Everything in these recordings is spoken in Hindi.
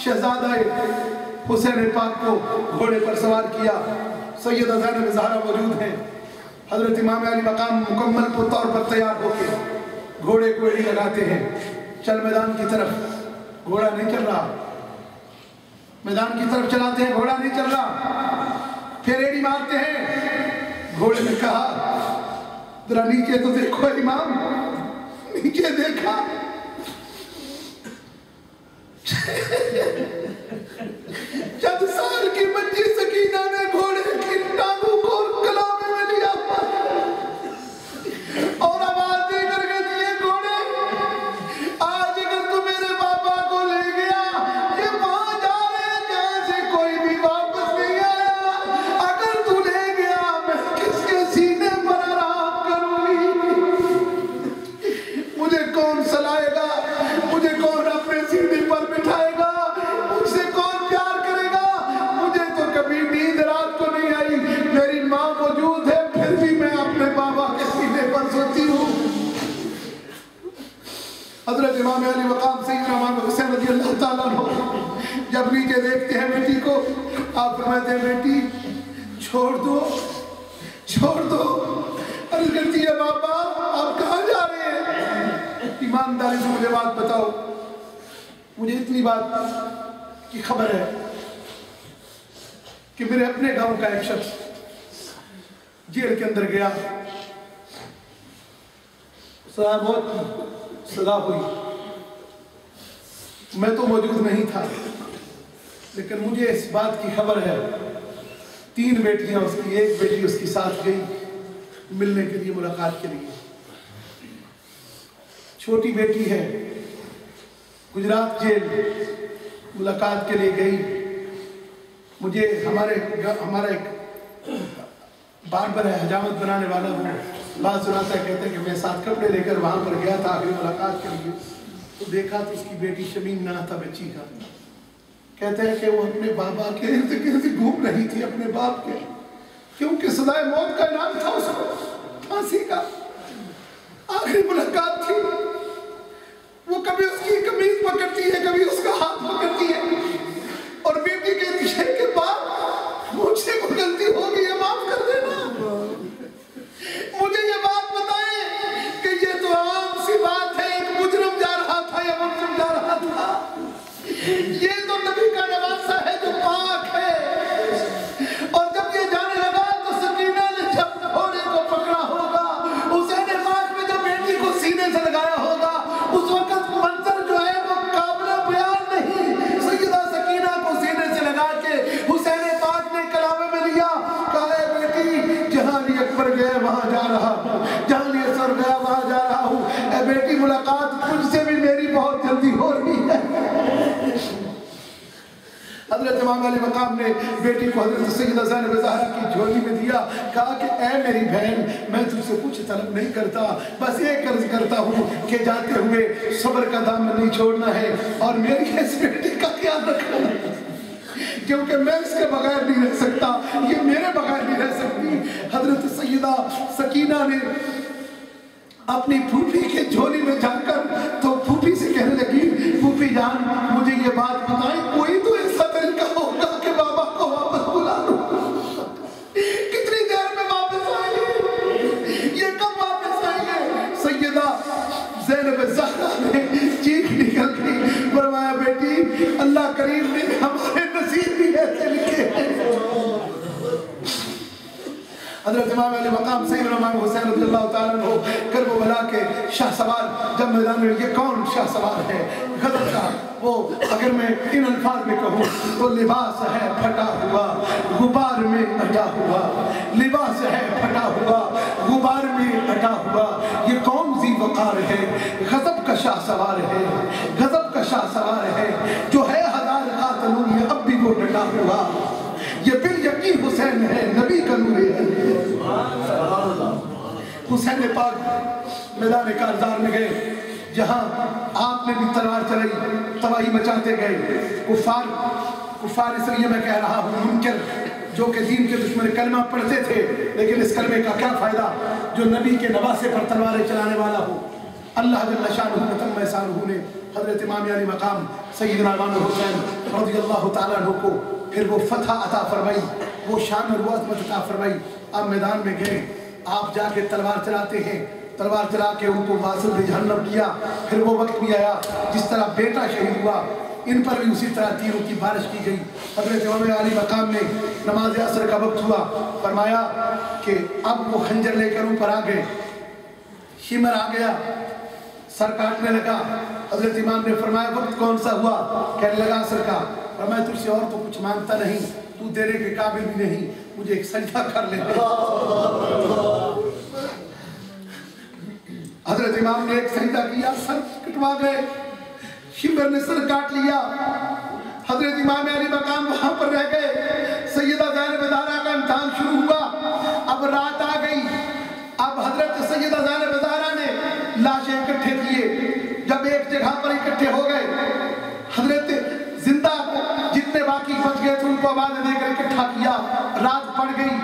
शहजादा हुसैन पाक को घोड़े पर सवार किया। सैयदा ज़ैनब ज़हरा मौजूद हैं। हज़रत इमाम अली मकाम मुकम्मल तौर पर तैयार होकर घोड़े को एड़ी लगाते हैं। चल मैदान की तरफ। घोड़ा नहीं चल रहा। मैदान की तरफ चलाते हैं, घोड़ा नहीं चल रहा। फिर एड़ी मारते हैं। घोड़े ने कहा जरा नीचे तो देखो इमाम। नीचे देखा। चंद साल की बच्ची सकीना ने घोड़े की टांगों को कलामे में लिया और आवाज देकर के दिए घोड़े, आज अगर तू मेरे पापा को ले गया, ये वहां जा रहे हैं जहां से कोई भी वापस नहीं आया। अगर तू ले गया मैं किसके सीने पर आराम करूंगी? मुझे कौन सलाएगा? मुझे कौन अपने सीने पर बिठाएगा? मुझसे कौन प्यार करेगा? मुझे तो कभी नींद रात को नहीं आई। मेरी माँ मौजूद है फिर भी मैं अपने बाबा के सीने पर सोती हूँ। हज़रत इमाम अली मकाम सैयदना इमाम हुसैन रज़ियल्लाहु ताला अन्हु जब नीचे देखते हैं बेटी को, आप फरमाते हैं बेटी छोड़ दो, छोड़ दो। अर्ज़ करती है बाबा आप कहाँ जा रहे हैं? ईमानदारी से मुझे बात बताओ। मुझे इतनी बात की खबर है कि मेरे अपने गांव का एक शख्स जेल के अंदर गया। सजा बहुत सजा हुई। मैं तो मौजूद नहीं था, लेकिन मुझे इस बात की खबर है 3 बेटियां उसकी, एक बेटी उसके साथ गई मिलने के लिए, मुलाकात के लिए। छोटी बेटी है गुजरात जेल मुलाकात के लिए गई। मुझे हमारा एक बार्बर है, हजामत बनाने वाला, वो बात सुनाता है, कहते हैं कि मैं 7 कपड़े लेकर वहां पर गया था आखिरी मुलाकात के लिए। तो देखा तो उसकी बेटी शमीम ना था बच्ची का। कहते हैं कि वो अपने बाबा के इर्द गिर्द घूम रही थी, अपने बाप के, क्योंकि सदाए मौत का इनाम था उसको, फांसी का। आखिरी मुलाकात थी। वो कभी उसकी कमीज पकड़ती है, कभी उसका हाथ पकड़ती है और बेटी कहती है कि बाप मुझसे कोई गलती हो गई है, माफ कर देना। मुझे ये बात बताएं कि ये तो आम सी बात है, एक मुजरिम जा रहा था या मुजरिम जा रहा था। ये तो नबी का नवासा है जो पाक है। और जब ये जाने लगा तो सकीना ने जब घोड़े को पकड़ा होगा, हुसैन पाक ने जब बेटी को सीने से लगाया होगा, उस वक्त मंजर जो है वो काबिल बयान नहीं। सैयदा सकीना को सीने से लगा के हुसैन पाक ने कलामे में लिया। कहा बेटी जहां अली अकबर गए वहां जा रहा हूँ, जहां अली असर गया वहां जा रहा हूँ। ए बेटी मुलाकात तुझसे भी मेरी बहुत जल्दी हो रही है। हज़रत इमाम अली मकाम ने बेटी को हज़रत सैयदा ज़ैनब ज़हरा की झोली में दिया। कहा कि ऐ मेरी बहन मैं तुझसे कुछ तलब नहीं करता, बस एक अर्ज करता हूँ कि जाते हुए सब्र का दामन नहीं छोड़ना है और मेरी इस बेटी का ख्याल रखना, क्योंकि मैं इसके बगैर नहीं रह सकता, ये मेरे बगैर नहीं रह सकती। हज़रत सैयदा सकीना ने अपनी फूफी के झोली में जाकर तो फूफी से कहने लगी, फूफी जान मुझे ये बात बताएं, कोई तो ऐसा तरीका होगा कि बाबा को वापस बुला लूं। कितनी देर में वापस आएंगे? ये कब वापस आएंगे? सैयदा ज़ैनब ज़हरा ने चीख निकल गई, फरमाया बेटी अल्लाह करीम ने हमारे नसीब भी ऐसे लिखे हैं। हज़रत इमाम अली मकाम सैयदना इमाम हुसैन रज़ियल्लाहु ताला अन्हु करबला के शाह सवार जब मैदान में, ये कौन शाह सवार है गदर का? वो अगर मैं इन अल्फाज में कहूँ तो लिबास है फटा हुआ गुबार में अटा हुआ, लिबास है फटा हुआ गुबार में अटा हुआ। ये कौन ज़ी वक़ार है? गज़ब का शाह सवार है, गज़ब का शाह सवार है, जो है 1000 कातलों में अब भी वो डटा हुआ। ये बिल यकीन हुसैन है, नबी का नूर है। हुसैन पाक मैदान कारज़ार में गए, जहां आपने भी तलवार चलाई, तबाही मचाते गए। कुफार इसलिए मैं कह रहा हूँ मुनकर, जो कि दीन के दुश्मन कलमा पढ़ते थे, लेकिन इस कलमे का क्या फायदा जो नबी के नवासे पर तलवारें चलाने वाला हो। अल्लाह जल्ल शानुहु व तम्म एहसानुहु ने हज़रत इमाम अली मकाम सैयदना इमाम हुसैन रज़ियल्लाहु तआला अन्हु को फिर वो फतह अता फरमाई, वो शान और वो अज़मत अता फरमाई। आप मैदान में गए, आप जाके तलवार चलाते हैं, तलवार चला के उनको वासिल जहन्नम किया। फिर वो वक्त भी आया जिस तरह बेटा शहीद हुआ, इन पर भी उसी तरह तीरों की बारिश की गई। हज़रत इमाम अली मकाम ने नमाज असर का वक्त हुआ, फरमाया कि अब वो खंजर लेकर ऊपर आ गए, शिमर आ गया, सर काटने लगा। हज़रत इमाम ने फरमाया वक्त कौन सा हुआ? कहने लगा असर का। फरमाया तुझसे और तो कुछ मांगता नहीं, तू देने के काबिल भी नहीं, मुझे एक सजदा कर ले। हज़रत इमाम ने एक सजदा किया, सर कटवा गए, शिमर ने सर काट लिया। हज़रत इमाम अली मकाम वहां पर रह गए। सैयदा ज़ैनब ज़हरा का इम्तिहान शुरू हुआ। अब रात आ गई। अब हज़रत सैयदा ज़ैनब ज़हरा ने लाशें इकट्ठे किए। जब एक जगह पर इकट्ठे हो गए, हज़रत जिंदा जितने बाकी बच गए थे उनको आवाज़ देकर इकट्ठा किया। रात पड़ गई।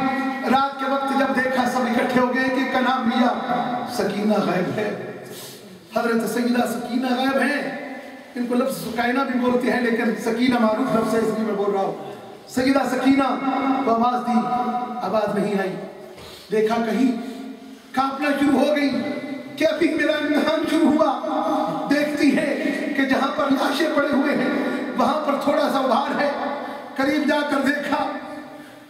रात के वक्त जब देखा सब इकट्ठे हो गए कि का नाम लिया, सकीना गायब है। हज़रत सैयदा सकीना गायब है। इनको लफ्ज़ सुकाइना भी बोलते हैं, लेकिन सकीना मारूफ लफ्ज़ है इसलिए मैं बोल रहा हूँ। सैयदा सकीना को आवाज़ दी, आवाज़ नहीं आई। देखा कहीं कांपना शुरू हो गई कि अभी मेरा इम्तिहान शुरू हुआ। देखती है कि जहाँ पर लाशें पड़े हुए हैं वहाँ पर थोड़ा सा उभार है। करीब जाकर देखा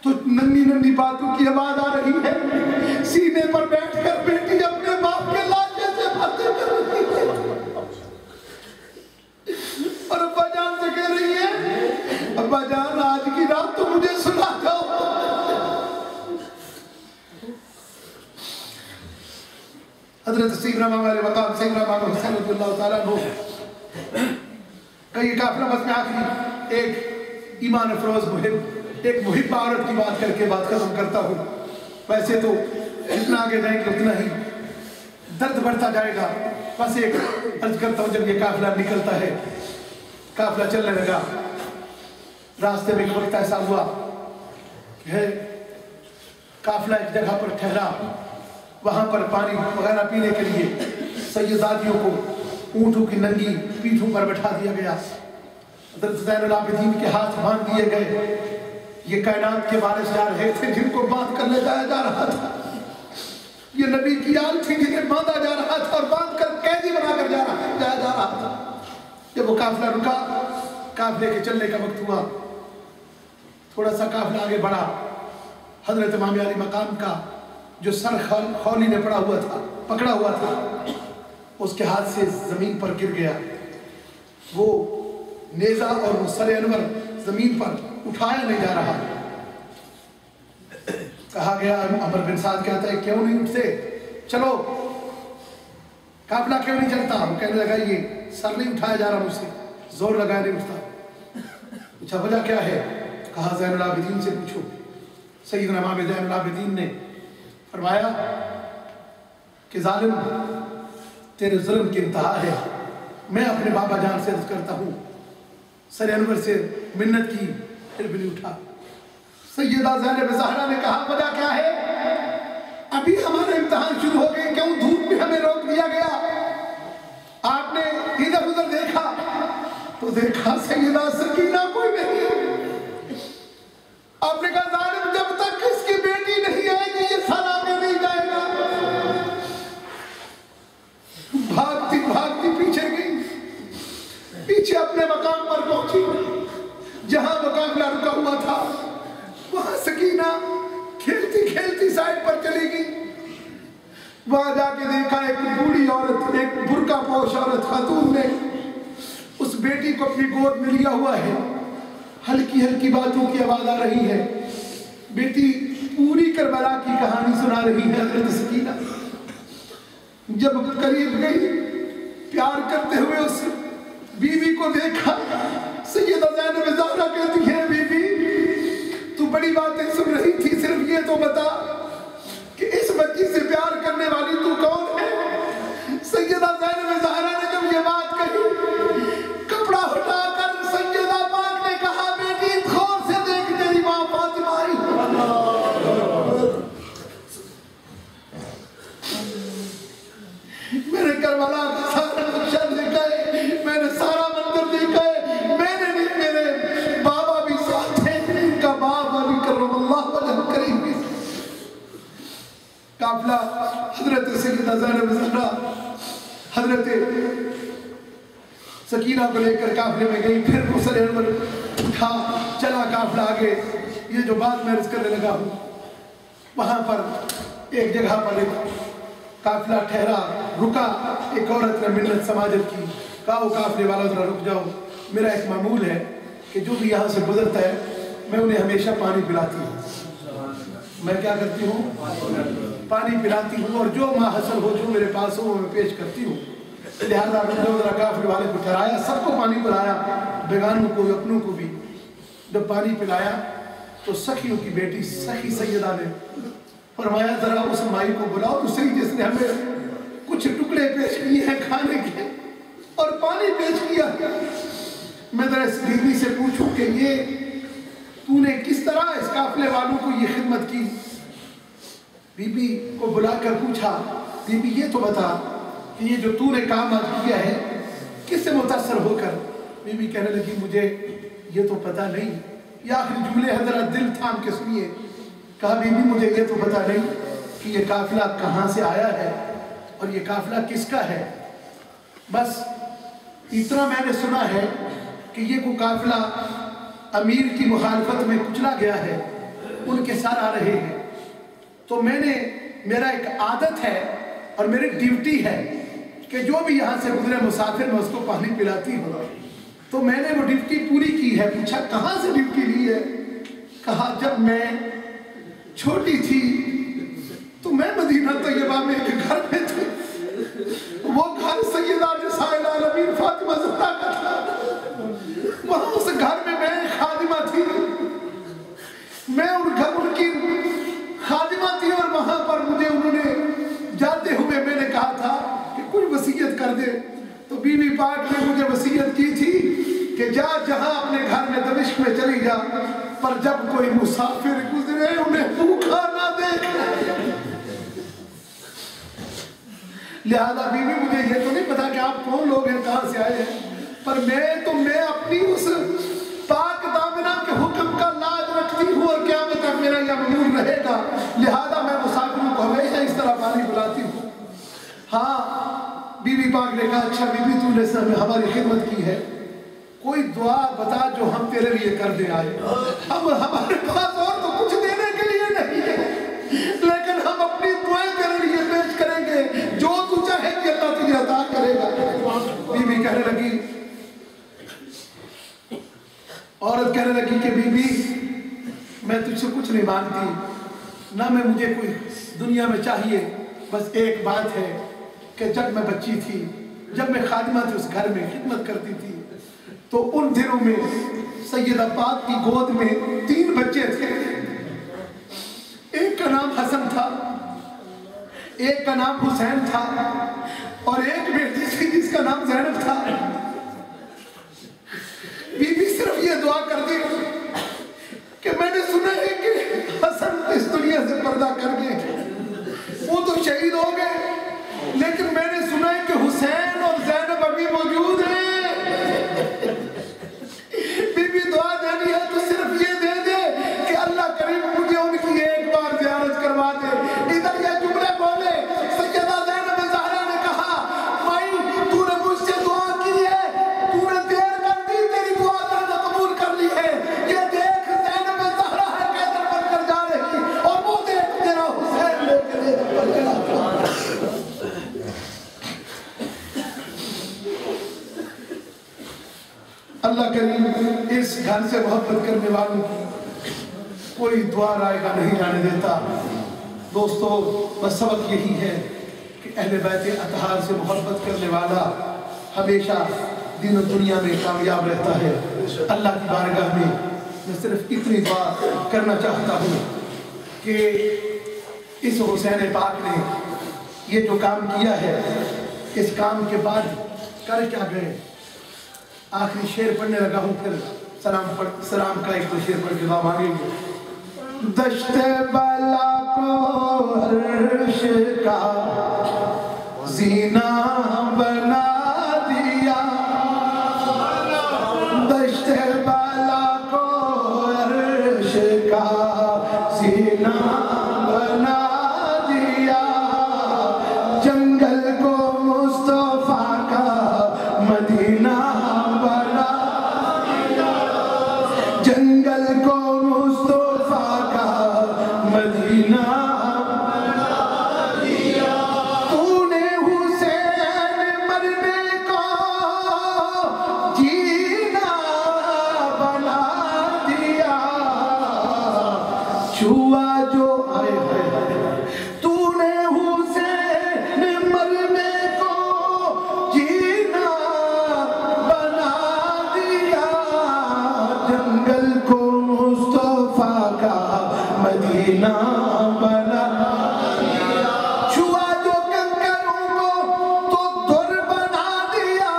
तो नन्ही नन्ही बातों की आवाज़ आ रही है। सीने पर बैठकर बेटी अपने बाप के लाशे से बातें कर रही है और अब्बा जान से कह रही है, अब्बा जान आज की रात तो मुझे सुना दो। हज़रत सैयदना इमाम अली मकाम सैयदना इमाम हुसैन रज़ियल्लाहु तआला अन्हु कई काफिला बस में आखिरी एक ईमान अफरोज मुहिब, एक मुहिब औरत की बात करके बात खत्म करता हूँ। वैसे तो जितना आगे जाएंगे उतना ही दर्द बढ़ता जाएगा। बस एक अर्ज करता हूँ, जब ये काफिला निकलता है, काफिला चलने लगा, रास्ते में एक वक्त ऐसा हुआ है काफिला एक जगह पर ठहरा। वहाँ पर पानी वगैरह पीने के लिए सैयदादियों को ऊँटों की नंगी पीठों पर बैठा दिया गया। हज़रत ज़ैनुल आबिदीन के हाथ बांध दिए गए। ये कायनात के वारिस जा रहे थे जिनको बांध कर ले जाया जा रहा था। ये नबी की आल थी जिन्हें बांधा जा रहा था और बांध कर कैदी बनाकर जाया जा रहा था। जब वो काफिला रुका, काफिले के चलने का वक्त हुआ, थोड़ा सा काफिला आगे बढ़ा। हज़रत इमाम अली मकाम का जो सर खौली ने पड़ा हुआ था, पकड़ा हुआ था, उसके हाथ से जमीन पर गिर गया। वो नेजा और वो सर अनवर जमीन पर उठाया नहीं जा रहा। कहा गया, अमर बिन साद कहता है क्यों नहीं उठते, चलो काफिला क्यों नहीं चलता? वो कहने लगा ये सर नहीं उठाया जा रहा मुझसे, जोर लगाया नहीं उठता। पूछा वजह क्या है? कहा ज़ैनुल आबिदीन से पूछो। सैयदना इमाम ज़ैनुल आबिदीन ने फरमाया कि जालिम तेरे जुल्म की इंतहा है। मैं अपने बाबा जान से अर्ज करता हूँ, सर अनवर से मिन्नत की फिर भी नहीं उठा। सैयदा ज़ैनब ज़हरा ने कहा वजह क्या है? अभी हमारे इम्तिहान शुरू हो गए, क्यों धूप में हमें रोक दिया गया? आपने इधर उधर देखा तो देखा सैयदा सकीना कोई नहीं। आपने कहा ज़ालिम जब तक इसकी बेटी नहीं आएगी ये सर आगे नहीं जाएगा। भागती भागती पीछे गई, पीछे अपने मकाम पर पहुंची जहां वो काफिला रुका हुआ था। वहां सकीना खेलती खेलती साइड पर चली गई। वहां जाके देखा एक बूढ़ी औरत, एक बुर्का पोश औरत खातून ने उस बेटी को अपनी गोद में लिया हुआ है। हल्की हल्की बातों की आवाज आ रही है। बेटी पूरी करबला की कहानी सुना रही है हज़रत सकीना। जब करीब गई, प्यार करते हुए उस बीवी को देखा, सैयदा ज़ैनब ज़हरा कहती है बीबी तू बड़ी बातें सुन रही थी, सिर्फ ये तो बता कि इस बच्ची से प्यार करने वाली तू कौन है? सैयदा ज़ैनब ज़हरा ने जब ये बात कही, कपड़ा हटाकर सैयदा पाक ने कहा बेटी गौर से देख तेरी माँ फातिमा आई। मेरे करबला काफिला हजरत सैयदा ज़ैनब ज़हरा हजरत सकीना को लेकर काफिले में गई। फिर मुसले अनवर उठा, चला काफिला आगे। ये जो बात मैं अर्ज करने लगा हूँ, वहाँ पर एक जगह पर एक काफिला ठहरा, रुका। एक औरत ने मिन्नत समाजत की, कहा वो काफिले वाला जरा रुक जाओ, मेरा एक मामूल है कि जो भी यहाँ से गुजरता है मैं उन्हें हमेशा पानी पिलाती हूँ। मैं क्या करती हूँ? पानी पिलाती हूँ, और जो माहसल हो, जो मेरे पास हो, वो मैं पेश करती हूँ। लिहाजा जरा काफिले वाले को ठहराया, सबको पानी पिलाया, बेगानों को अपनों को भी। जब पानी पिलाया तो सखियों की बेटी सखी सैयदा ने फरमाया जरा उस माई को बुलाओ तो सही जिसने हमें कुछ टुकड़े पेश किए हैं खाने के और पानी पेश किया। मैं जरा इस बीवी से पूछूं कि ये तूने किस तरह इस काफिले वालों को ये खिदमत की। बीबी को बुलाकर पूछा, बीबी ये तो बता कि ये जो तूने काम आज किया है किससे मुतासर होकर। बीबी कहने लगी मुझे ये तो पता नहीं। ये आखिरी जुमले हैं, जरा दिल थाम के सुनिए। कहा बीबी मुझे ये तो पता नहीं कि ये काफिला कहाँ से आया है और ये काफिला किसका है। बस इतना मैंने सुना है कि ये को काफिला अमीर की मुखालफत में कुचला गया है, उनके साथ आ रहे हैं। तो मेरा एक आदत है और मेरी ड्यूटी है कि जो भी यहाँ से गुजरे मुसाफिर मैं उसको पानी पिलाती हूँ। तो मैंने वो ड्यूटी पूरी की है। पूछा कहाँ से ड्यूटी ली है। कहा जब मैं छोटी थी तो मैं मदीना तैयबा में एक घर में थी। वो घर सैयदा निसाइल आलमीन फातिमा ज़हरा का था। वहाँ उस घर में मैं खादिमा थी, मैं उनकी खादिमा थी। और वहाँ पर मुझे उन्होंने जाते हुए मैंने कहा था कि कोई वसीयत कर दे। तो बीवी पाक ने मुझे वसीयत की थी कि जा जहाँ अपने घर में दमिश्क में चली जा, पर जब कोई मुसाफिर गुजरे उन्हें भूखा ना देख। लिहाजा बीवी मुझे ये तो नहीं पता कि आप कौन लोग हैं, कहाँ से आए हैं, पर मैं अपनी उस पाक दामिना के हुक्म का लाज रखती हूँ और क़यामत तक मेरा यह ममूर रहेगा। लिहाजा मैं मुसाफिरों को हमेशा इस तरह पानी पिलाती हूँ। हाँ, बीवी पाक ने कहा अच्छा बीवी तूने हमारी खिदमत की है, कोई दुआ बता जो हम तेरे लिए कर दे आए। हम हमारे पास और तो कुछ देने के लिए नहीं है, लेकिन हम अपनी दुआएं तेरे लिए पेश करेंगे, जो तू चाहेगी अल्लाह तुझे अता करेगा। बीवी कहने लगी, औरत कहने लगी कि बीबी मैं तुझसे कुछ नहीं मांगती, ना मैं मुझे कोई दुनिया में चाहिए, बस एक बात है कि जब मैं बच्ची थी, जब मैं खादिमा थी उस घर में खिदमत करती थी, तो उन दिनों में सैयदा पाक की गोद में 3 बच्चे थे। एक का नाम हसन था, एक का नाम हुसैन था और एक बेटी थी जिसका नाम ज़ैनब था। बीबी सिर्फ ये दुआ कर दी कि मैंने सुना है कि हसन इस दुनिया से पर्दा कर गए, वो तो शहीद हो गए, लेकिन मैंने सुना है कि हुसैन और ज़ैनब अभी मौजूद हैं। बीबी दुआ देनी है तो सिर्फ ये दे दे कि अल्लाह करीम मुझे उनकी एक बार ज़ियारत करवा दे। इधर ये जुमले बोले, सैयदा ज़ैनब ज़हरा ने कहा माई तूने मुझसे दुआ की है, तूने देर कर दी, तेरी दुआ अल्लाह ने कबूल कर ली है। ये देख ज़ैनब ज़हरा है कैदर बनकर जा रही, और वो देख तेरा हुसैन लेकर अल्लाह करीम इस घर से मोहब्बत करने वालों की कोई दुआ रायगा नहीं जाने देता। दोस्तों बस सबक यही है कि अहले बैत अतहार से मोहब्बत करने वाला हमेशा दिन और दुनिया में कामयाब रहता है। अल्लाह की बारगाह में मैं सिर्फ इतनी दुआ करना चाहता हूँ कि इस हुसैन पाक ने ये जो काम किया है, इस काम के बाद कर क्या गए। आखिरी शेर पढ़ने लगा हूँ, फिर सलाम का एक तो शेर पढ़ के दुआ मांगेंगे। दश्ते बला को अर्श का जीना बना दिया, दश्ते बला को अर्श का जीना बना दिया। छुआ जो आए तूने हुसैन मरने को जीना बना दिया, जंगल को मुस्तफा का मदीना बना दिया। छुआ जो कंकरों को तो धुर बना दिया,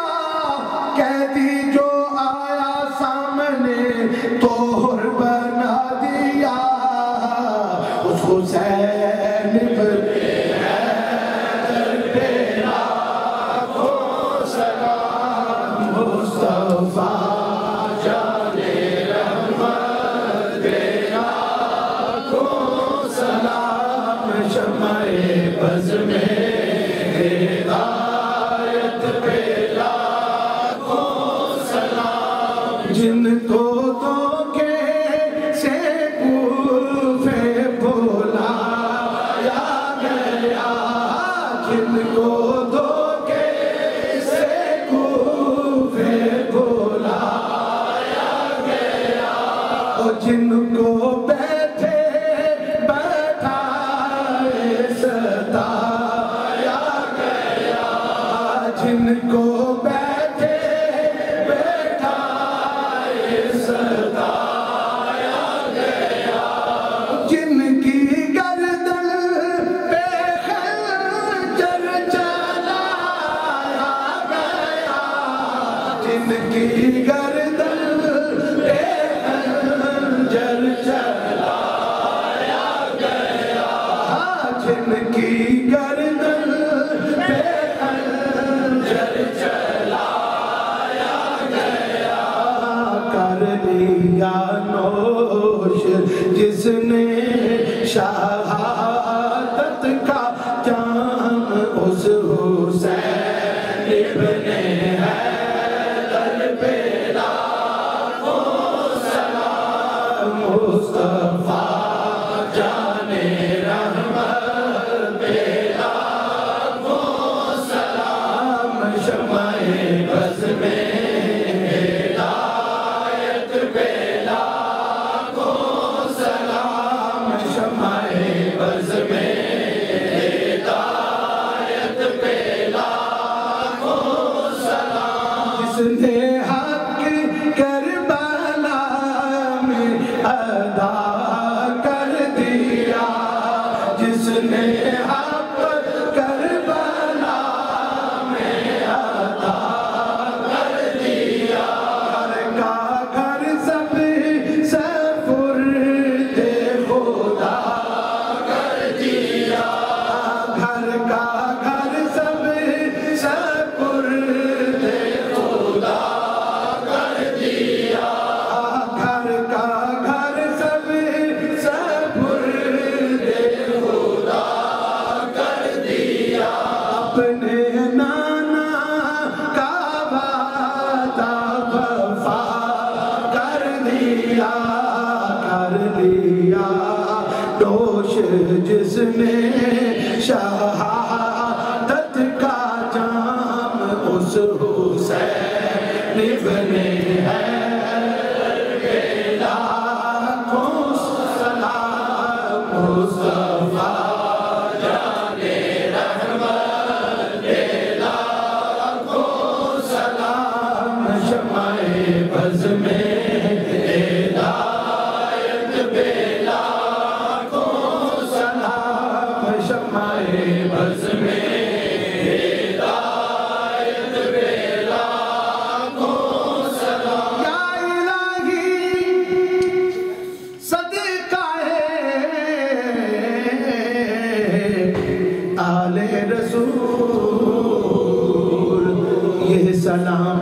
कैदी जो आया सामने तो हुर बना दिया। उस हुसैन पर मुस्तफा जाने रहमत देना को सलाम, शमाए बज़ में हिदायत पे लाखों सलाम। जिनको धोखे से कूफे बुलाया गया, जिनको धोखे से कूफे बुलाया गया, और जिनको बैठे बैठाए सताया गया, जिनको बैठे बैठाए सताया गया, जिनकी गर्दन पे खंजर चलाया गया, जिनकी गर्दन पे खंजर चलाया गया, जिनकी गर्दन पे खंजर चलाया गया, कर लिया नोश जिसने शहादत का जाम, उस हुसैन इब्ने हैदर पे लाखों सलाम। मुस्तफा जाने रहमत पे लाखों सलाम, शमाए बज़ में हिदायत पे लाखों सलाम, शमाए बज़ में हिदायत पे लाखों सलाम। जिसने हक करबला में अदा कर दिया, जिसने हक करबला में अदा कर दिया, घर का घर सब सपुर्दे खुदा कर दिया, घर का घर सब सपुर्दे खुदा कर दिया, घर का घर सब सपुर्दे खुदा कर दिया। अपने नाना का वादा वफा कर दिया, कर दिया। दोष जिसने शहादत का जाम, उस हुसैन इब्ने हैदर पे लाखों सलाम। मुस्तफा जाने रहमत पे लाखों सलाम, शमाए बज़ में हिदायत पे लाखों सलाम, शमाए बज़ में हिदायत पे लाखों सलाम। या इलाही सदकाए आले रसूल, ये सलाम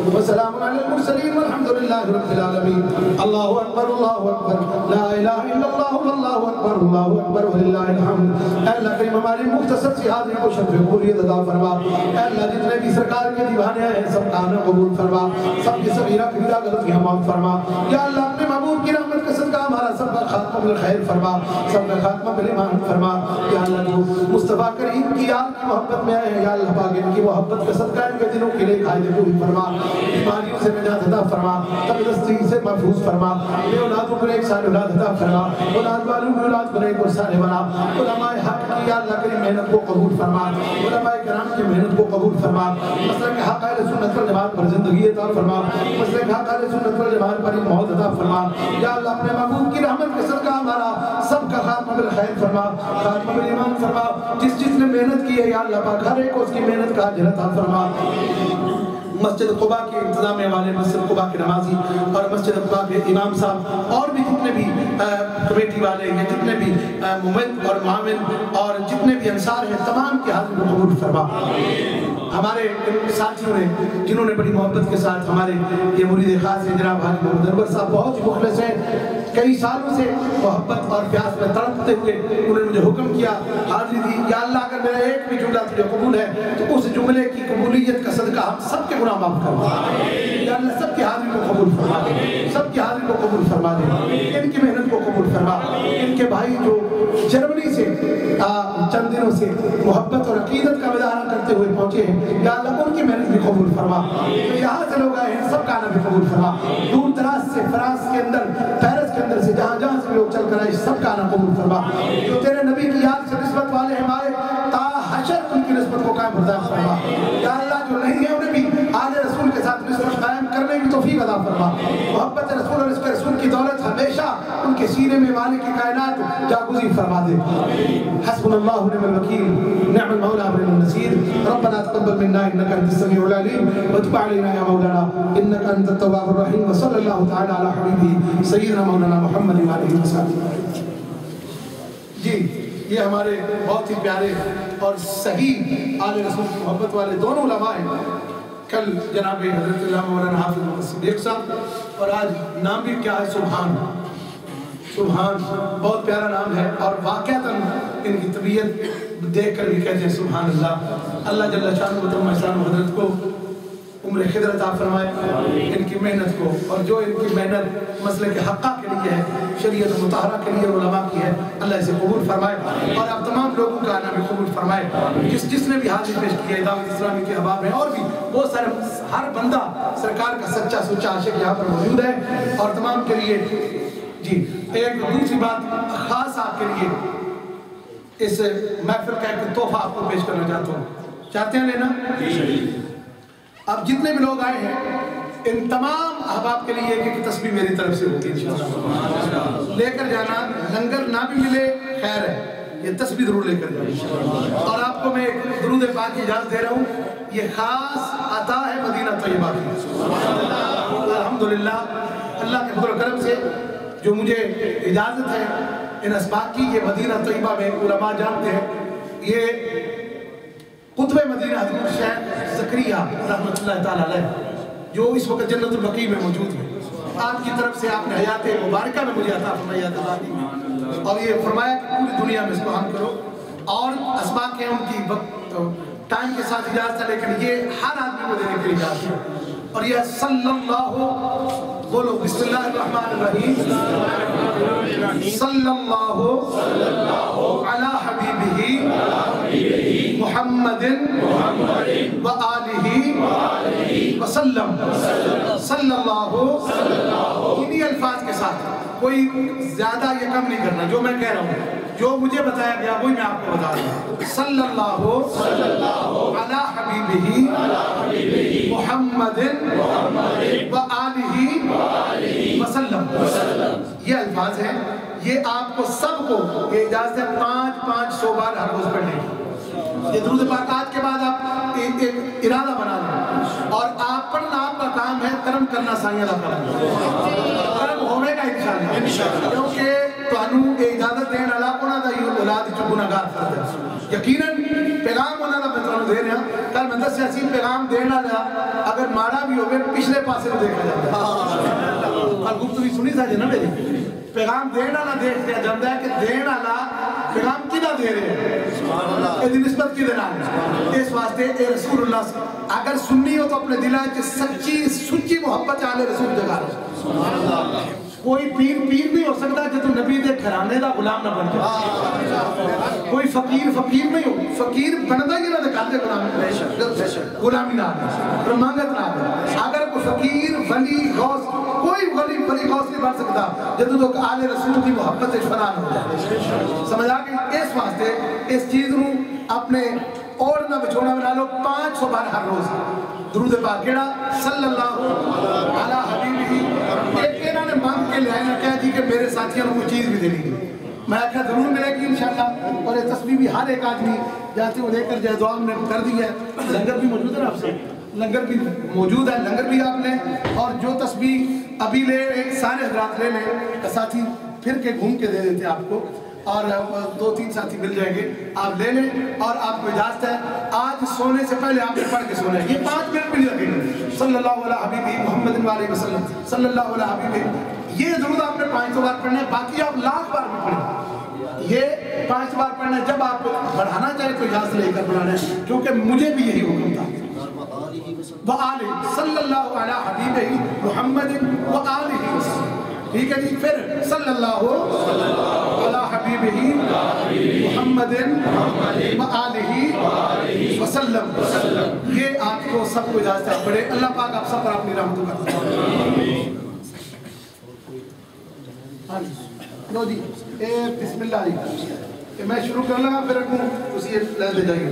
वसलामुन अलल मुरसलीन वल्हम्दुलिल्लाहि रब्बिल आलमीन। अल्लाहु अकबर। अल्लाहु अकबर, ला इलाहा इल्लल्लाह वल्लाहु अकबर, अल्लाहु अकबर वलिल्लाहिल हम्द। ऐ अल्लाह करीम हमारी मुख्तसर सी हाज़िरी को शफ़ कबूलियत अता फरमा। ऐ अल्लाह जितने भी सरकार के दीवाने हैं सब का आना कबूल फरमा, सबकी सगीरा कबीरा गलतियां माफ फरमा। या अल्लाह अपने महबूब की रहमत के सदका हमारा सबका खात्मा बिल खैर फरमा, सबका खात्मा बिल ईमान फरमा। या अल्लाह जो मुस्तफ़ा करीम की याद की मोहब्बत में आए हैं, या अल्लाह पाक इनकी मोहब्बत का सदका इनके दिलों के लिए खायदे पूरी फरमा, बीमारियों से निजात अता फरमा, तंदुरुस्ती से महफूज फरमा, ये औलादों को एक साल औलाद अता फरमा, औलाद वालों को औलाद बने को साले बना, उलमाए हक की या अल्लाह करीम मेहनत को कबूल फरमा, उलमाए किराम की मेहनत को कबूल फरमा, मसलक हक अहले सुन्नत वल जमात पर जिंदगी अता फरमा, मसलक हक अहले सुन्नत वल जमात पर मौत अता फरमा। या अल्लाह अपने महबूब की रहमत के सदका हमारा सबका खात्मा बिल खैर फरमा, खात्मा बिल ईमान फरमा। जिसने मेहनत की है या अल्लाह पाक हर एक को उसकी मेहनत का अजर अता फरमा। मस्जिद कुबा के इंतजाम वाले, मस्जिद कुबा के नमाजी और मस्जिद कुबा के इमाम साहब और भी जितने भी कमेटी वाले हैं, जितने भी मुमिन और मुआमिन और जितने भी अंसार हैं, तमाम के हाथ में कबूल फरमा। हमारे साथियों ने जिन्होंने बड़ी मोहब्बत के साथ हमारे ये मुरीद खास है जनाब हाजी मोहम्मद अनवर साहब, बहुत ही मुखलिस हैं, कई सालों से मोहब्बत और प्यास में तड़पते हुए उन्होंने मुझे हुक्म किया, हाजिरी दी। या अल्लाह अगर मेरा एक भी जुमला तुझे कबूल है तो उस जुमले की कबूलियत का सदका हम सबके गुनाह माफ कर दे। या अल्लाह सबकी हाजिरी को कबूल फरमा दे, सबकी हाजिरी को कबूल फरमा दे, इनकी मेहनत को कबूल फरमा। इनके भाई जो जर्मनी से चंद दिनों से मोहब्बत और अकीदत का मुजाहरा करते हुए पहुंचे हैं, या अल्लाह उनकी मेहनत भी कबूल फरमा। तो यहाँ से लोग आए हैं सबका आना भी कबूल फरमा। दूर दराज से फ्रांस के अंदर, पेरिस के अंदर से जहाँ जहाँ से लोग चल कर आए सबका आना कबूल फरमा। जो तेरे नबी की याद से निस्बत वाले हमारे ता हशर उनकी निस्बत को कायम फरमा। या अल्लाह जो नहीं है उन्हें भी आले रसूल के साथ निस्बत कायम करने की तौफीक अता फरमा। मोहब्बत रसूल और इसके रसूल की दौलत हमेशा उनके सीने में मालिक की कायनात जागुज़ी फरमा दे। हस्बुनल्लाहु व निअमल वकील, निअमल मौला व निअमन नसीर। रब्बना तक़ब्बल मिन्ना इन्नका अंतस समीउल अलीम व तुब अलैना या मौलाना इन्नका अंतत तव्वाबुर रहीम। व सल्लल्लाहु तआला अला हबीबी सय्यिदना मौलाना मुहम्मद व आलिहि वसल्लम। जी, ये हमारे बहुत ही प्यारे और सही आले रसूल की मोहब्बत वाले दोनों उलमा हैं। कल जनाब हज़रत मौलाना हाफ़िज़ सिद्दीक़ साहब, और आज नाम भी क्या है, सुभान। सुभान बहुत प्यारा नाम है और वाक़अतन इनकी तबीयत देख कर भी कहते हैं सुभान अल्लाह। अल्लाह जल्ल शानुहु व तम्मा शानुहु हज़रत को उम्र खिदर अता फरमाए, इनकी मेहनत को, और जो इनकी मेहनत मसले के हक़्क़ा के लिए है, शरीयत मुतहरा के लिए उलमा की है, अल्लाह इसे कबूल फरमाए और आप तमाम लोगों का आना भी कबूल फरमाए। जिसने भी हाजिर पेश किया है दावत इस्लामी के अहबाब में, और भी बहुत सारे, हर बंदा सरकार का सच्चा सुच्चा आशिक यहाँ पर मौजूद है। और तमाम के लिए जी एक दूसरी बात खास आपके लिए इस महफिल का एक तोहफा आपको पेश करना चाहता हूँ। चाहते हैं लेना? अब जितने भी लोग आए हैं इन तमाम अहबाब के लिए एक तस्बीह मेरी तरफ से होगी इंशाअल्लाह। लेकर जाना, लंगर ना भी मिले खैर है, ये तस्बीह जरूर लेकर जाना। और आपको मैं एक दुरूद पाक की इजाज़त दे रहा हूँ, ये खास अता है मदीना तैयबा की। अल्हम्दुलिल्लाह, अल्लाह के फज़ल करम से जो मुझे इजाज़त है इन असबाब की, ये मदीना तैयबा में उलमा जानते हैं, ये कुतुब मदीना हज़रत शेख ज़करिया रहमतुल्लाह ताला अलैह जो इस वक्त जन्नतुल बकी में मौजूद है, आपकी तरफ से आपने हयात मुबारका में मुझे अता फरमाया और ये फरमाया कि पूरी दुनिया में इसको हम करो। और असबाब के उनकी टाइम के साथ इजाज़त है, लेकिन ये हर आदमी को देने के लिए इजाज़त है। और यह सल्लल्लाहु, बोलो बिस्मिल्लाहिर्रहमानिर्रहीम, सल्लल्लाहु अला हबीबिही मुहम्मदिन व आलिही वसल्लम। सल्लल्लाहु, इन्हीं अल्फाज के साथ, कोई ज्यादा ये कम नहीं करना। जो मैं कह रहा हूँ, जो मुझे बताया गया वही मैं आपको बता रहा हूँ। सल्लल्लाहु अला हबीबिही मुहम्मदिन व आलिही वसल्लम। ये अल्फाज हैं, ये आपको सबको ये इजाज़त है 500 बार हर रोज पढ़ने की। ये दुरूद पाक आज के बाद आप एक इरादा बना लें, और आप पढ़ना आपका काम है, कर्म करना साईं अल्लाह का कर्म होगा इंशाअल्लाह। क्योंकि तुहानू इजाजत देने वाला उन्हां दा ही औलाद च गुनाहगार फर्द है। यकीनन पैगाम उन्हां दा मैं तुहानू दे रहा, कल मैं दस्सिया सी पैगाम देने वाला अगर माड़ा भी होवे पिछले पासे में देखा जाता है। कल गुफ्तगू सुनी था ना मेरी, पैगाम देने वाला देख लिया जाता है कि देने वाला पैगाम किदा दे रहे हैं, ये निस्बत की देना है। इस वास्ते ए रसूलुल्लाह अगर सुन्नी हो तो अपने दिल में सच्ची सुच्ची मोहब्बत आले रसूल जगा लो। कोई पीर नहीं हो सकता जो तू नबी दे घराने का गुलाम ना बन जाए। कोई फकीर नहीं हो, फकीर बनता ही ना घर के गुलामी ना ब्रह्मांगत ना। अगर कोई फकीर वली गौस कोई वली गौस नहीं बन सकता जो तो आले रसूल की मोहब्बत से फरार हो जाए। समझ आ गई? इस वास्ते इस चीज को अपने और ना बिछोना बना लो। 500 बार हर रोज दुरूद पाक केड़ा सल्लल्लाहु अला हबीबी। एक इन्होंने मांग के लिया ना कहा जी कि मेरे साथियों को कोई चीज भी देनी है। मैं आखा जरूर मिलेगी इंशाल्लाह। और ये तस्वीर भी हर एक आदमी जाते हुए लेकर जाए, दुआ हमने कर दी है। लंगर भी मौजूद है आपसे, लंगर भी मौजूद है, लंगर भी आप लें। और जो तस्वीर अभी ले सारे हजरात ले लें, साथी फिर के घूम के दे देते हैं आपको। और 2-3 साथी मिल जाएंगे, आप ले लें। और आपको इजाजत है, आज सोने से पहले आपने पढ़ के सोना है। ये 5 मिनट भी नहीं लगेंगे। सल्लल्लाहु अलैहि हबीबी मोहम्मद वसल्लम सल्लल्लाहु अलैहि हबीबी। ये जरूर आपने 500 बार पढ़ना है, बाकी आप लाख बार भी पढ़ें। ये 5 बार पढ़ना है। जब आप बढ़ाना चाहे तो इजाजत लेकर बढ़ाना है, क्योंकि मुझे भी यही हुक्म था। सल्लल्लाहु अलैहि हबीबी मोहम्मद व आलिहि वसल्लम। ठीक है जी। फिर सल्लल्लाहु अला हबीबिही मुहम्मदिन व आलिही वसल्लम। ये आपको सबको इजाजत है पढ़े। अल्लाह पाक आप सब पर अपनी रहमत करे। हाँ जी, लो जी, बिस्मिल्लाह जी। मैं शुरू कर लगा, फिर उसी ले जाइए।